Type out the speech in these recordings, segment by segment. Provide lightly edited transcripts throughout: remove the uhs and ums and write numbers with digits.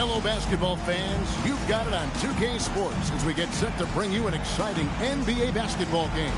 Hello, basketball fans. You've got it on 2K Sports as we get set to bring you an exciting NBA basketball game.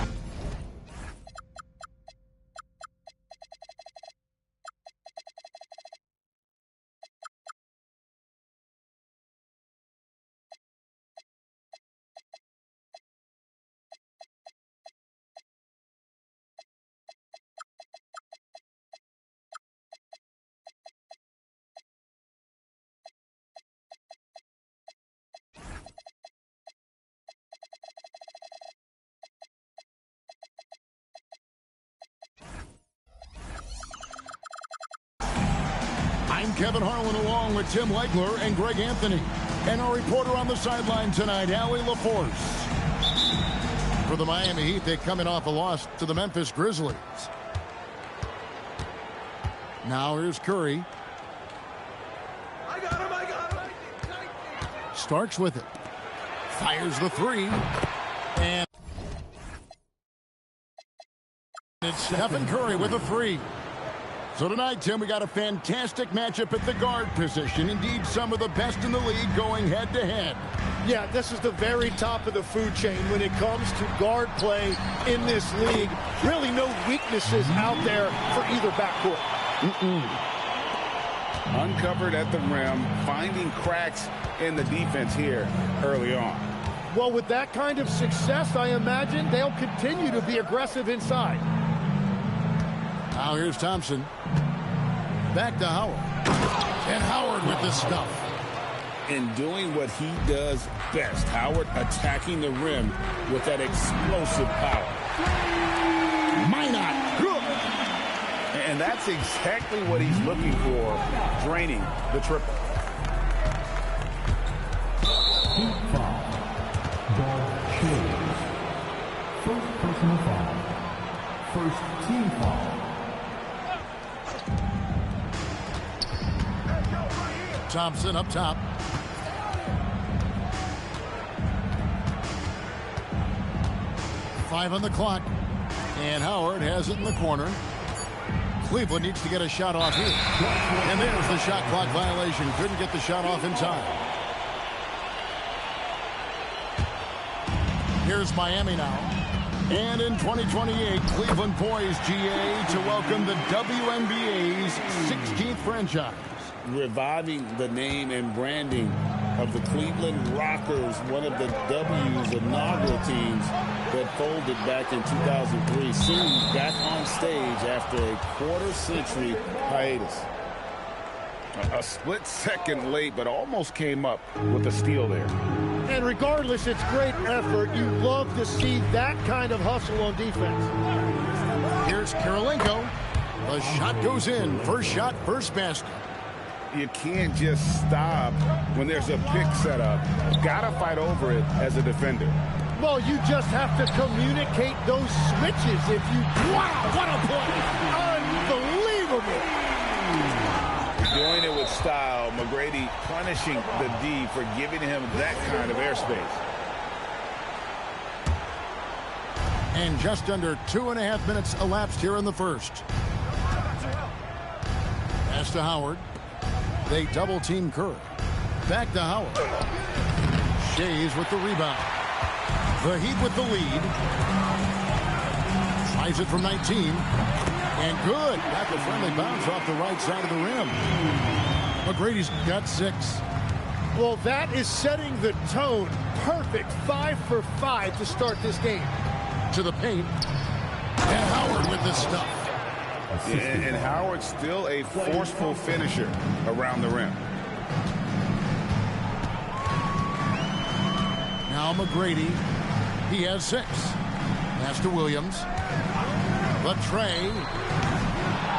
I'm Kevin Harlan along with Tim Legler and Greg Anthony. And our reporter on the sideline tonight, Allie LaForce. For the Miami Heat, they're coming off a loss to the Memphis Grizzlies. Now here's Curry. I got him. Starks with it. Fires the three. And it's Stephen Curry with a three. So tonight, Tim, we got a fantastic matchup at the guard position. Indeed, some of the best in the league going head-to-head. Yeah, this is the very top of the food chain when it comes to guard play in this league. Really no weaknesses out there for either backcourt. Uncovered at the rim, finding cracks in the defense here early on. Well, with that kind of success, I imagine they'll continue to be aggressive inside. Now here's Thompson. Back to Howard. And Howard with the stuff. And doing what he does best. Howard attacking the rim with that explosive power. Minot. Good. And that's exactly what he's looking for, draining the triple. Heat foul. Ball change. First personal foul. First team foul. Thompson up top. Five on the clock. And Howard has it in the corner. Cleveland needs to get a shot off here. And there's the shot clock violation. Couldn't get the shot off in time. Here's Miami now. And in 2028, Cleveland poised, GA, to welcome the WNBA's 16th franchise. Reviving the name and branding of the Cleveland Rockers, one of the W's inaugural teams that folded back in 2003, soon back on stage after a quarter-century hiatus. A split second late, but almost came up with a steal there. And regardless, it's great effort. You love to see that kind of hustle on defense. Here's Karolinko. The shot goes in. First shot, first basket. You can't just stop when there's a pick set up. Gotta fight over it as a defender. Well, you just have to communicate those switches if you... Wow, what a play! Unbelievable! Doing it with style. McGrady punishing the D for giving him that kind of airspace. And just under 2.5 minutes elapsed here in the first. Pass to Howard. They double-team Curry. Back to Howard. Shays with the rebound. The Heat with the lead. Tries it from 19. And good. Back a friendly bounce off the right side of the rim. McGrady's got 6. Well, that is setting the tone. Perfect 5 for 5 to start this game. To the paint. And Howard with the stuff. And Howard's still a forceful finisher around the rim. Now McGrady. He has 6. Pass to Williams. The tray.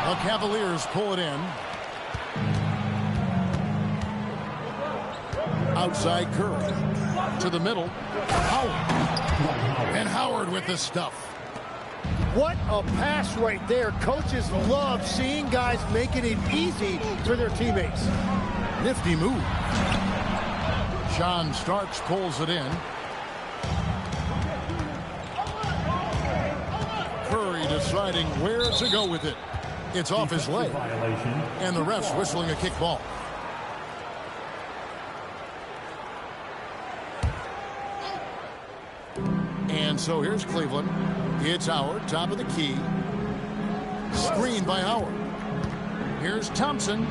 The Cavaliers pull it in. Outside Curry. To the middle. Howard. And Howard with the stuff. What a pass right there. Coaches love seeing guys making it easy for their teammates. Nifty move. John Starks pulls it in. Curry deciding where to go with it. It's off his leg. And the ref's whistling a kick ball. And so here's Cleveland. It's Howard, top of the key. Screen by Howard. Here's Thompson. And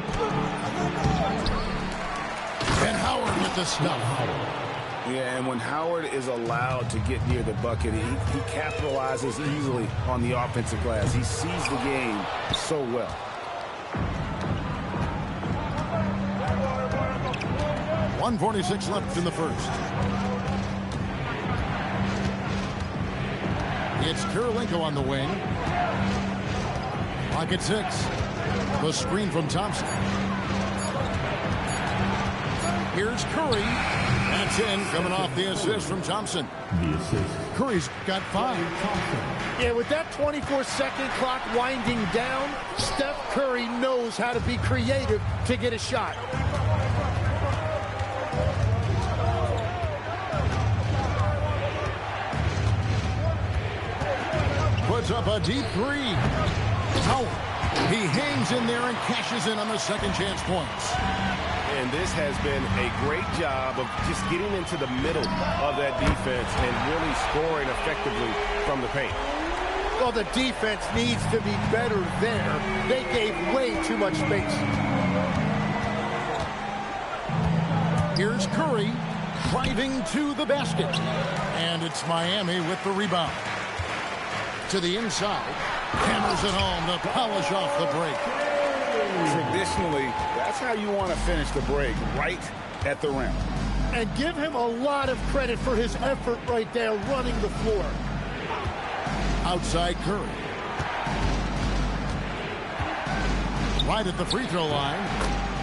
Howard with the stuff. Yeah, and when Howard is allowed to get near the bucket, he capitalizes easily on the offensive glass. He sees the game so well. .146 left in the first. It's Kirilenko on the wing. Pocket 6. The screen from Thompson. Here's Curry. That's in, coming off the assist from Thompson. The assist. Curry's got 5. Yeah, with that 24-second clock winding down, Steph Curry knows how to be creative to get a shot. Puts up a deep 3. Howard. He hangs in there and cashes in on the second chance points. And this has been a great job of just getting into the middle of that defense and really scoring effectively from the paint. Well, the defense needs to be better there. They gave way too much space. Here's Curry driving to the basket. And it's Miami with the rebound. To the inside. Hammers it home to polish off the break. Traditionally, that's how you want to finish the break, right at the rim. And give him a lot of credit for his effort right there running the floor. Outside Curry. Right at the free throw line.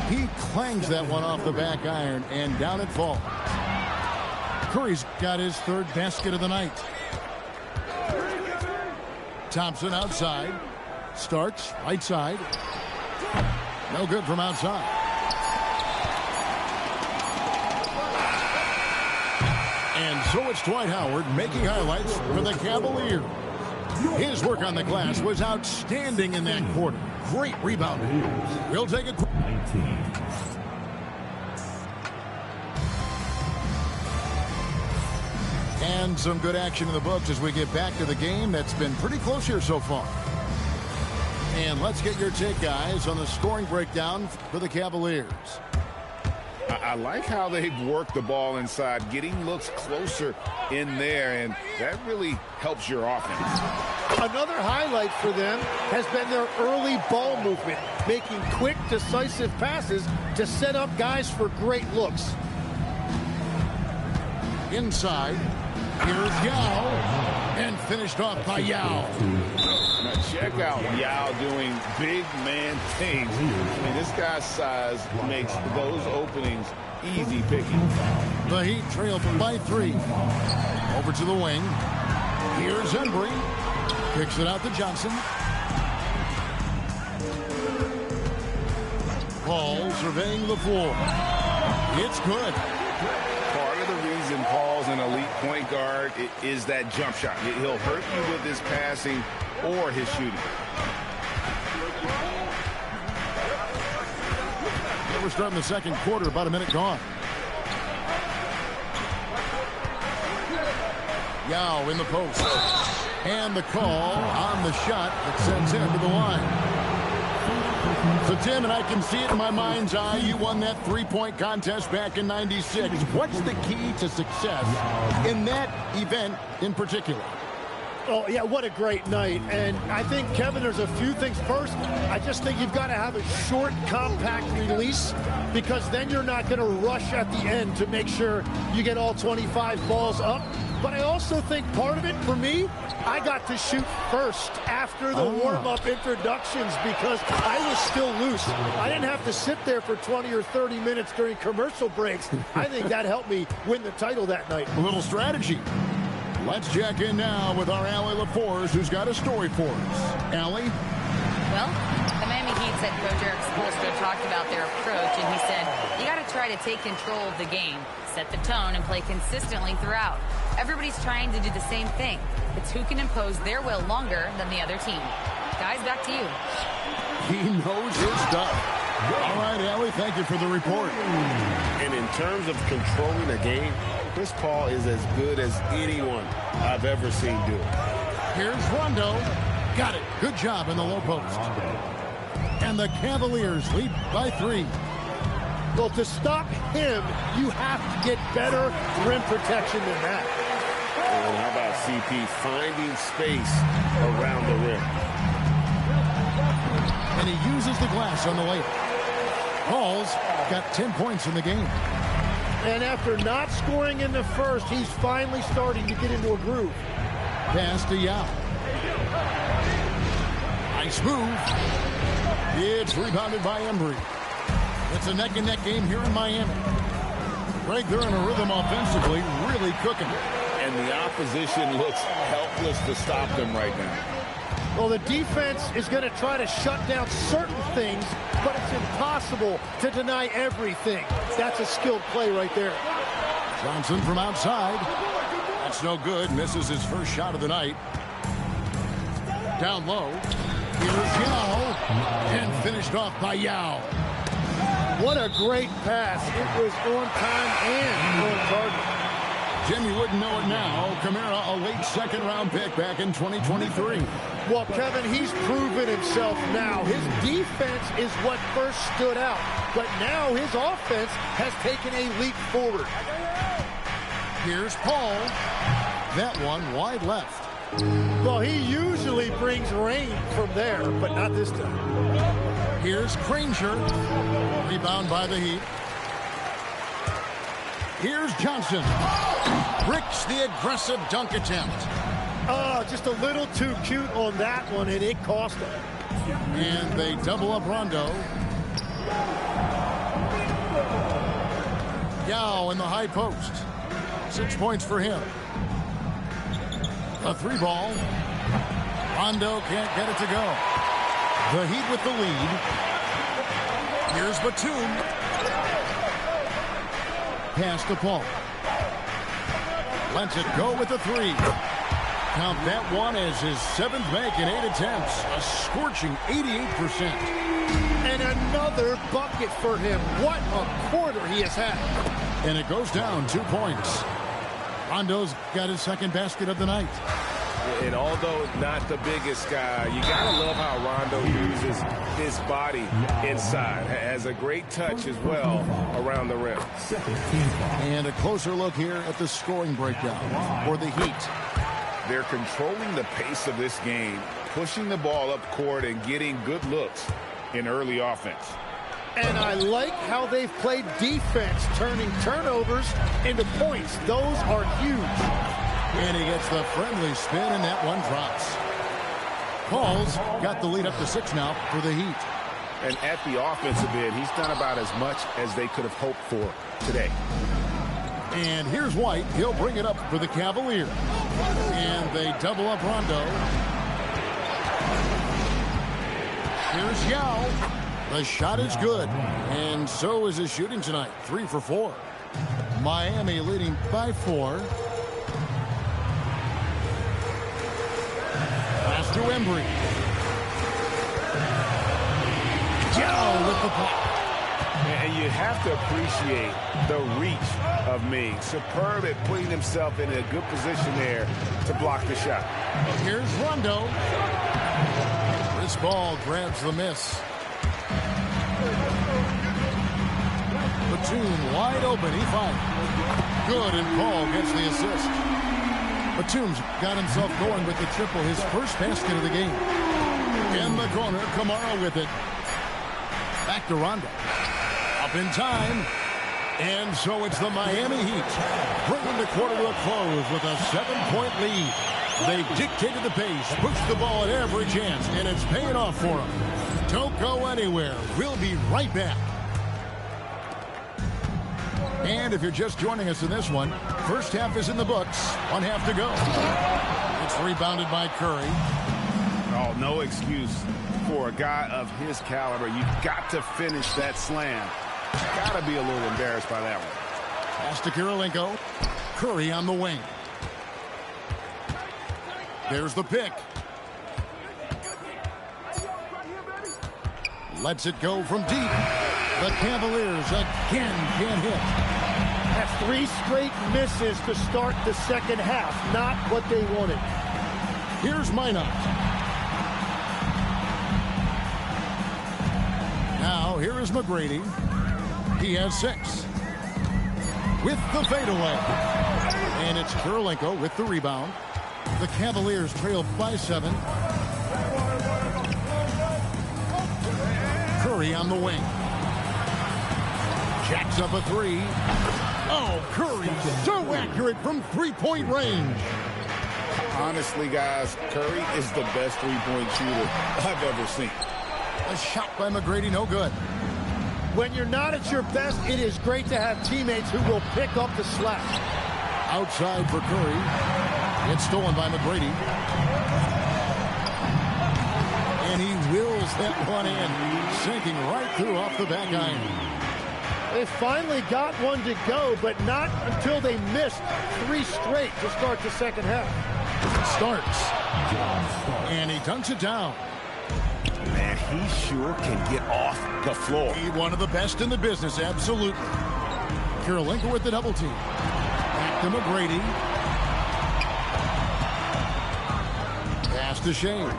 He clangs that one off the back iron, and down it falls. Curry's got his third basket of the night. Thompson outside. Starts right side. No good from outside. And so it's Dwight Howard making highlights for the Cavaliers. His work on the glass was outstanding in that quarter. Great rebound. We'll take a quick 19. and some good action in the books as we get back to the game that's been pretty close here so far. And let's get your take, guys, on the scoring breakdown for the Cavaliers. I like how they've worked the ball inside, getting looks closer in there, and that really helps your offense. Another highlight for them has been their early ball movement, making quick, decisive passes to set up guys for great looks. Inside, here's Yao, and finished off by Yao. Now check out Yao doing big man things. I mean, this guy's size makes those openings easy picking. The Heat trail by 3. Over to the wing. Here's Embry. Kicks it out to Johnson. Paul surveying the floor. It's good. Part of the reason Paul's an elite point guard is that jump shot. He'll hurt you with his passing or his shooting. We're starting the second quarter, about a minute gone. Yao in the post. And the call on the shot that sends him to the line. So, Tim, and I can see it in my mind's eye, you won that three-point contest back in '96. What's the key to success in that event in particular? Oh, yeah, what a great night. And I think, Kevin, there's a few things. First, I just think you've got to have a short, compact release, because then you're not going to rush at the end to make sure you get all 25 balls up. But I also think part of it, for me, I got to shoot first after the warm-up introductions because I was still loose. I didn't have to sit there for 20 or 30 minutes during commercial breaks. I think that helped me win the title that night. A little strategy. Let's check in now with our Allie LaForce, who's got a story for us. Allie? Well, the Miami Heat said Coach Eric Spoelstra talked about their approach, and he said, you got to try to take control of the game, set the tone, and play consistently throughout. Everybody's trying to do the same thing. It's who can impose their will longer than the other team. Guys, back to you. He knows his stuff. All right, Allie, thank you for the report. And in terms of controlling a game, Chris Paul is as good as anyone I've ever seen do it. Here's Rondo. Got it. Good job in the low post. And the Cavaliers lead by 3. Well, to stop him, you have to get better rim protection than that. And how about CP finding space around the rim? And he uses the glass on the layup. Paul's got 10 points in the game. And after not scoring in the first, he's finally starting to get into a groove. Pass to Yao. Nice move. It's rebounded by Embry. It's a neck-and-neck game here in Miami. Greg, they're in a rhythm offensively, really cooking. And the opposition looks helpless to stop them right now. Well, the defense is going to try to shut down certain things, but it's impossible to deny everything. That's a skilled play right there. Johnson from outside. That's no good. Misses his first shot of the night. Down low. Here's Yao. And finished off by Yao. What a great pass. It was on time and on target. Jim, you wouldn't know it now. Kamara, a late second-round pick back in 2023. Well, Kevin, he's proven himself now. His defense is what first stood out. But now his offense has taken a leap forward. Here's Paul. That one wide left. Well, he usually brings rain from there, but not this time. Here's Granger. Rebound by the Heat. Here's Johnson. Bricks the aggressive dunk attempt. Just a little too cute on that one, and it cost him. And they double up Rondo. Yao in the high post. 6 points for him. A 3-ball. Rondo can't get it to go. The Heat with the lead. Here's Batum. Pass to Paul. Lets it go with the 3. Count that one as his 7th make in 8 attempts. A scorching 88%. And another bucket for him. What a quarter he has had. And it goes down 2 points. Rondo's got his second basket of the night. And although not the biggest guy, you got to love how Rondo uses his body inside. Has a great touch as well around the rim. And a closer look here at the scoring breakdown for the Heat. They're controlling the pace of this game, pushing the ball up court and getting good looks in early offense. And I like how they've played defense, turning turnovers into points. Those are huge. And he gets the friendly spin, and that one drops. Paul's got the lead up to 6 now for the Heat. And at the offensive end, he's done about as much as they could have hoped for today. And here's White. He'll bring it up for the Cavaliers. And they double up Rondo. Here's Yao. The shot is good. And so is his shooting tonight. 3 for 4. Miami leading by 4. Pass to Embry. Yao with the block. And you have to appreciate the reach of Ming. Superb at putting himself in a good position there to block the shot. Here's Rondo. This ball grabs the miss. Batum wide open. He finds. Good, and Paul gets the assist. Batum's got himself going with the triple, his first basket of the game. In the corner, Kamara with it. Back to Rondo. Up in time. And so it's the Miami Heat bringing the quarter to a close with a 7-point lead. They dictated the pace, pushed the ball at every chance, and it's paying off for them. Don't go anywhere. We'll be right back. And if you're just joining us in this one, first half is in the books. 1 half to go. It's rebounded by Curry. Oh, no excuse for a guy of his caliber. You've got to finish that slam. Got to be a little embarrassed by that one. Pass to Kirilenko. Curry on the wing. There's the pick. lets it go from deep. The Cavaliers again can't hit. That's 3 straight misses to start the second half. Not what they wanted. Here's Minot. Now here is McGrady. He has 6. With the fadeaway. And it's Kirilenko with the rebound. The Cavaliers trail by 7. Curry on the wing. Jacks up a 3. Oh, Curry so accurate from 3-point range. Honestly, guys, Curry is the best three-point shooter I've ever seen. A shot by McGrady, no good. When you're not at your best, it is great to have teammates who will pick up the slack. Outside for Curry. It's stolen by McGrady. And he wills that one in, sinking right through off the back iron. They finally got one to go, but not until they missed 3 straight to start the second half. Starts. And he dunks it down. Man, he sure can get off the floor. He one of the best in the business, absolutely. Kirilenko with the double team. Back to McGrady. Pass to Shames.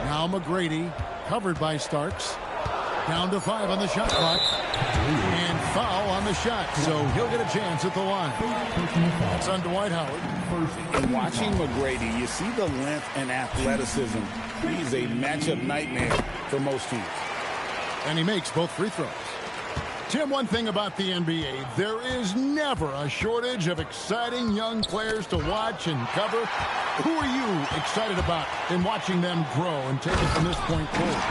Now McGrady, covered by Starks. Down to 5 on the shot clock. And foul on the shot, so he'll get a chance at the line. That's on Dwight Howard. And watching McGrady, you see the length and athleticism. He's a matchup nightmare for most teams. And he makes both free throws. Tim, one thing about the NBA, there is never a shortage of exciting young players to watch and cover. Who are you excited about in watching them grow and take it from this point forward?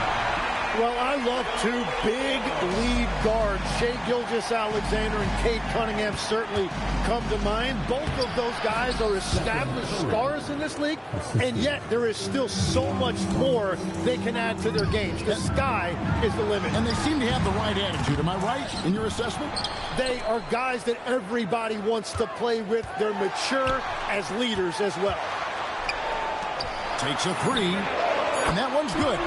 Well, I love 2 big lead guards. Shai Gilgeous-Alexander and Cade Cunningham certainly come to mind. Both of those guys are established stars in this league, and yet there is still so much more they can add to their games. The sky is the limit. And they seem to have the right attitude. Am I right in your assessment? They are guys that everybody wants to play with. They're mature as leaders as well. Takes a 3, and that one's good.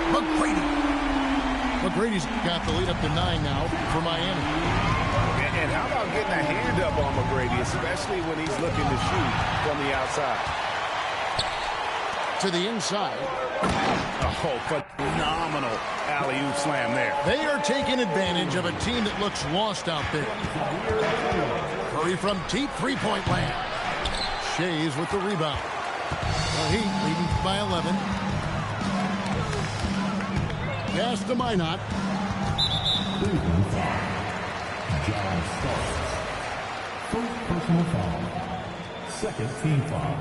McGrady's got the lead up to 9 now for Miami. And how about getting a hand up on McGrady, especially when he's looking to shoot from the outside? To the inside. Oh, phenomenal alley-oop slam there. They are taking advantage of a team that looks lost out there. Curry from deep 3-point land. Shays with the rebound. The Heat leading by 11. Pass to Minot. John Starks. First personal foul. Second team foul.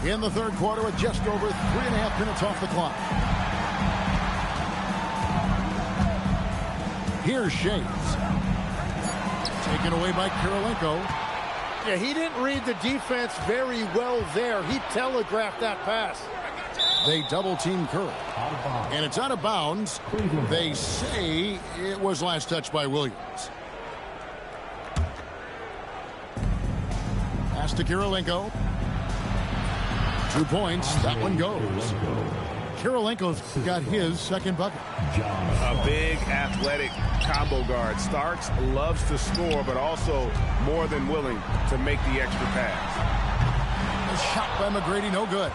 In the third quarter with just over 3.5 minutes off the clock. Here's Shays. Taken away by Kirilenko. Yeah, he didn't read the defense very well there. He telegraphed that pass. They double-team Curry. And it's out of bounds. They say it was last touched by Williams. Pass to Kirilenko. 2 points. That one goes. Kirilenko's got his second bucket. A big athletic combo guard. Starks loves to score, but also more than willing to make the extra pass. A shot by McGrady, no good.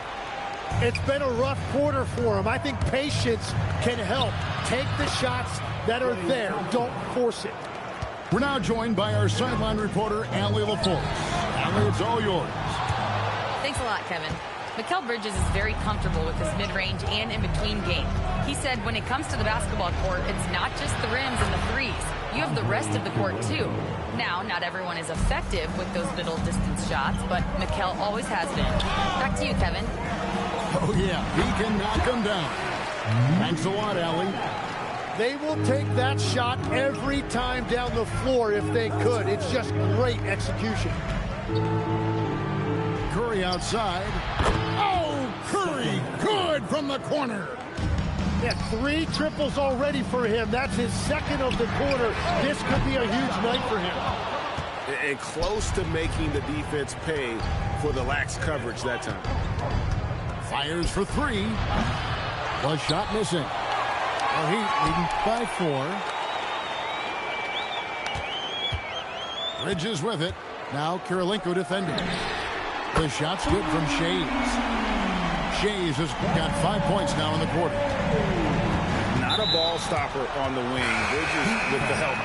It's been a rough quarter for him. I think patience can help. Take the shots that are there. Don't force it. We're now joined by our sideline reporter, Allie LaForce. Allie, it's all yours. Thanks a lot, Kevin. Mikal Bridges is very comfortable with his mid-range and in-between game. He said when it comes to the basketball court, it's not just the rims and the threes. You have the rest of the court, too. Now, not everyone is effective with those middle-distance shots, but Mikal always has been. Back to you, Kevin. Oh, yeah, he can knock them down. Thanks a lot, Allie. They will take that shot every time down the floor if they could. It's just great execution. Curry outside. Oh, Curry, good from the corner. Yeah, 3 triples already for him. That's his second of the quarter. This could be a huge night for him. And close to making the defense pay for the lax coverage that time. Fires for three. The shot missing. The Heat leading by 4. Bridges with it. Now Kirilenko defending. The shot's good from Shays. Shays has got 5 points now in the quarter. Not a ball stopper on the wing. Bridges with the help.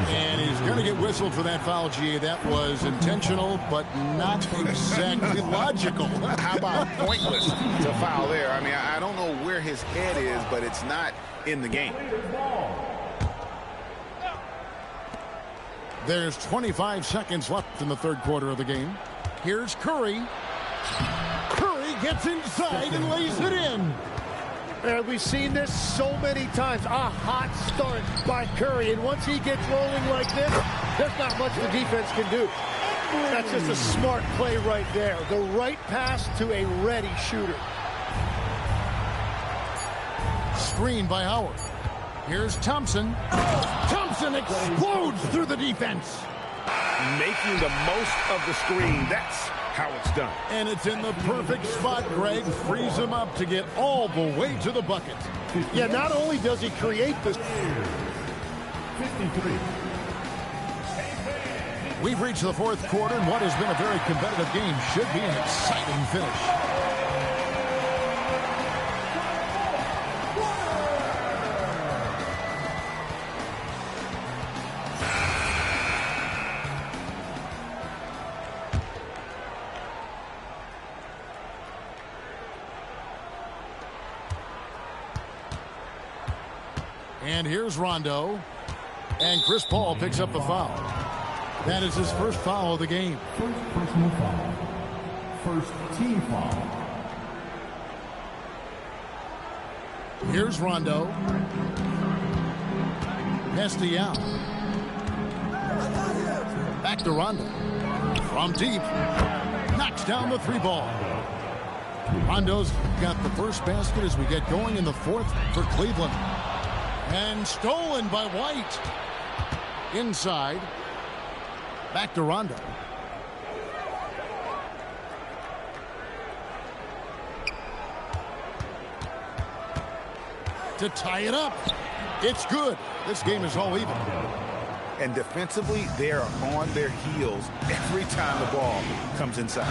And he's going to get whistled for that foul, GA. That was intentional, but not exactly logical. How about pointless to foul there? I mean, I don't know where his head is, but it's not in the game. There's 25 seconds left in the third quarter of the game. Here's Curry. Curry gets inside and lays it in. And we've seen this so many times. A hot start by Curry. And once he gets rolling like this, there's not much the defense can do. That's just a smart play right there. The right pass to a ready shooter. Screen by Howard. Here's Thompson. Thompson explodes through the defense. Making the most of the screen. That's how it's done. And it's in the perfect spot. Greg frees him up to get all the way to the bucket. Yeah, not only does he create this. 53. We've reached the fourth quarter, and what has been a very competitive game should be an exciting finish. And here's Rondo. And Chris Paul picks up the foul. That is his first foul of the game. First personal foul. First team foul. Here's Rondo. Castellano. Back to Rondo. From deep. Knocks down the three ball. Rondo's got the first basket as we get going in the fourth for Cleveland. And stolen by White. Inside. Back to Rondo. To tie it up. It's good. This game is all even. And defensively, they are on their heels every time the ball comes inside.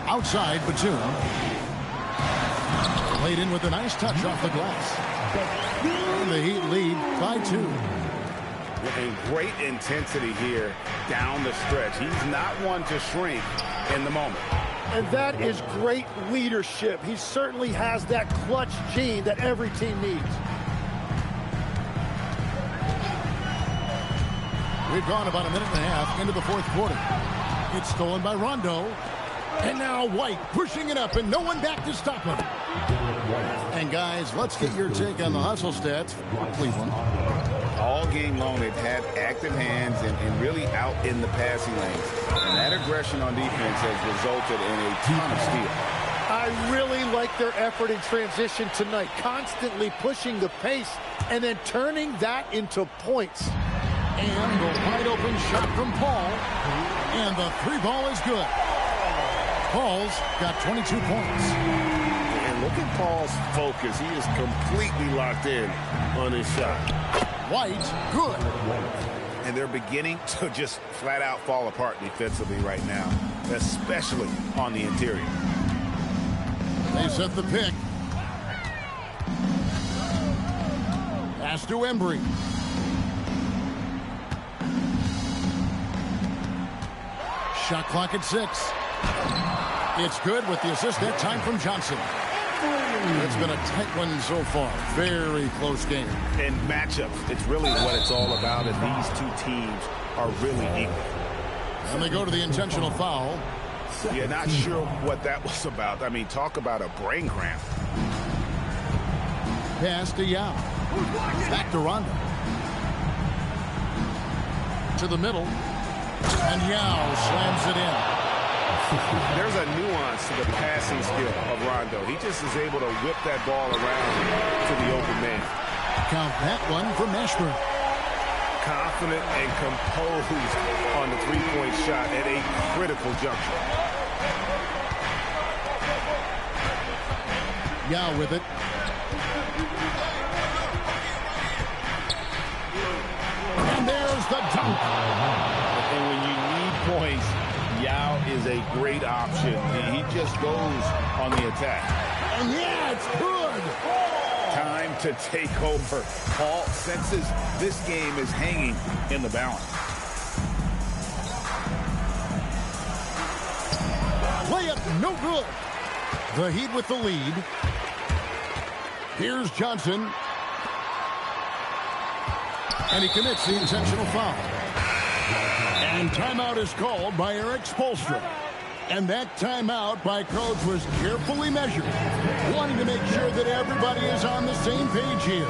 Outside, Batum. Played in with a nice touch off the glass. And the Heat lead by 2. With great intensity here down the stretch. He's not one to shrink in the moment. And that is great leadership. He certainly has that clutch gene that every team needs. We've gone about a minute and a half into the fourth quarter. It's stolen by Rondo. And now White pushing it up and no one back to stop him. And guys, let's get your take on the hustle stats for Cleveland. All game long, they've had active hands and really out in the passing lanes. And that aggression on defense has resulted in a ton of steals. I really like their effort in transition tonight, constantly pushing the pace and then turning that into points. And the wide open shot from Paul. And the three ball is good. Paul's got 22 points. And look at Paul's focus. He is completely locked in on his shot. White, good. And they're beginning to just flat out fall apart defensively right now, especially on the interior. They set the pick. Pass to Embry. Shot clock at 6. It's good with the assist that time from Johnson. It's been a tight one so far. Very close game. In matchups, it's really what it's all about, and these two teams are really equal. And they go to the intentional foul. Yeah, not sure what that was about. I mean, talk about a brain cramp. Pass to Yao. Back to Rondo. To the middle. And Yao slams it in. There's a nuance to the passing skill of Rondo. He just is able to whip that ball around to the open man. Count that one for Mashburn. confident and composed on the three-point shot at a critical juncture. Yao with it. And there's the dunk. And when you need points, Yao is a great option. He just goes on the attack. And yeah, it's good. Time to take over. Paul senses this game is hanging in the balance. Layup, no good. The Heat with the lead. Here's Johnson. And he commits the intentional foul. And timeout is called by Erik Spoelstra. And that timeout by Coach was carefully measured, wanting to make sure that everybody is on the same page here.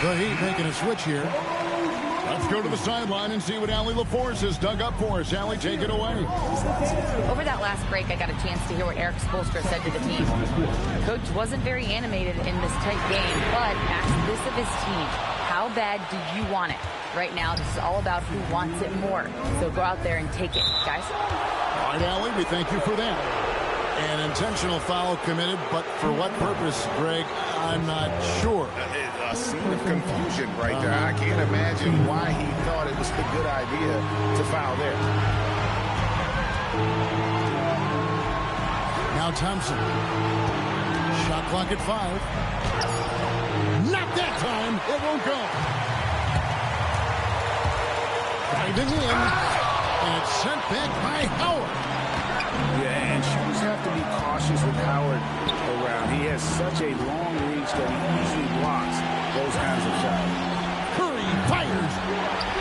The Heat making a switch here. Let's go to the sideline and see what Allie LaForce has dug up for us. Allie, take it away. Over that last break, I got a chance to hear what Erik Spoelstra said to the team. Coach wasn't very animated in this tight game, but asked this of his team. How bad do you want it? Right now, this is all about who wants it more. So go out there and take it, guys. All right, Allie, we thank you for that. An intentional foul committed, but for what purpose, Greg? I'm not sure. A scene of confusion right there. I can't imagine why he thought it was a good idea to foul there. Now Thompson. Shot clock at 5. Not that time. It won't go. Diving in. And it's sent back by Howard. Yeah, and shooters have to be cautious with Howard around. He has such a long reach that he easily blocks those kinds of shots. Curry fires.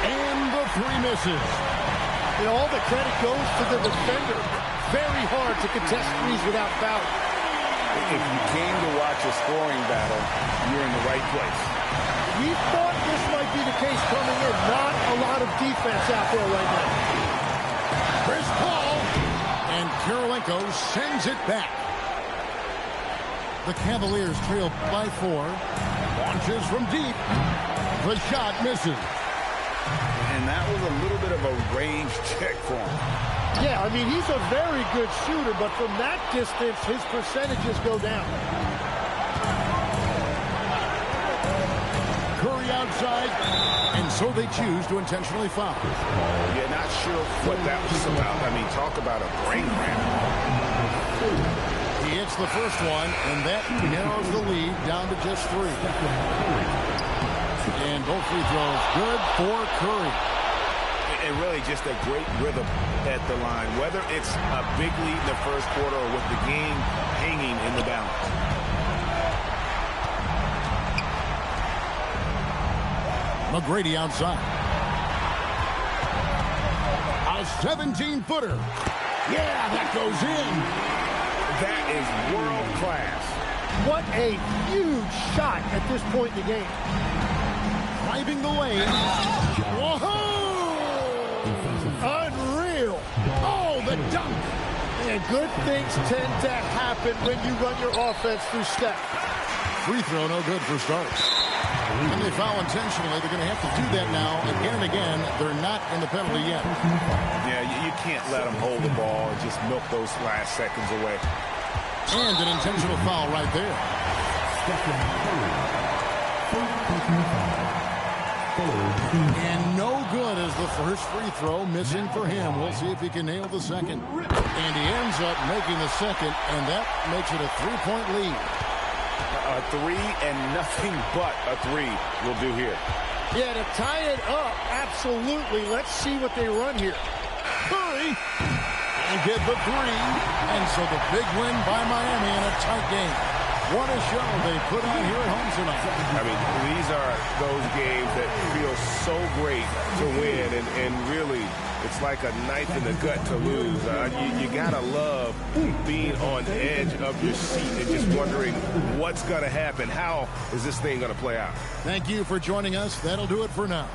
And the 3 misses. You know, all the credit goes to the defender. Very hard to contest threes without foul. If you came to watch a scoring battle, you're in the right place. We thought this might be the case coming in. Not a lot of defense out there right now. Chris Paul. And Kirilenko sends it back. The Cavaliers trail by 4. Launches from deep. The shot misses. And that was a little bit of a range check for him. Yeah, I mean, he's a very good shooter, but from that distance, his percentages go down. Curry outside, and so they choose to intentionally foul. Yeah, not sure what that was about. I mean, talk about a brain cramp. He hits the first one, and that narrows the lead down to just 3. And both free throws good for Curry. And really just a great rhythm at the line, whether it's a big lead in the first quarter or with the game hanging in the balance. McGrady outside. A 17-footer. Yeah, that goes in. That is world class. What a huge shot at this point in the game. Driving the lane. Whoa! Unreal. Oh, the dunk. And good things tend to happen when you run your offense through step. Free throw, no good for Starks. And they foul intentionally. They're going to have to do that now again and again. They're not in the penalty yet. Yeah, you can't let them hold the ball and just milk those last seconds away. And an intentional foul right there. And no good as the first free throw missing for him. We'll see if he can nail the second. And he ends up making the second, and that makes it a 3-point lead. A 3 and nothing but a 3 will do here. Yeah, to tie it up, absolutely. Let's see what they run here. Curry and get the 3. And so the big win by Miami in a tight game. What a show they put on here at home tonight. I mean, these are those games that feel so great to win, and really, it's like a knife in the gut to lose. You gotta love being on edge of your seat and just wondering what's gonna happen. How is this thing gonna play out? Thank you for joining us. That'll do it for now.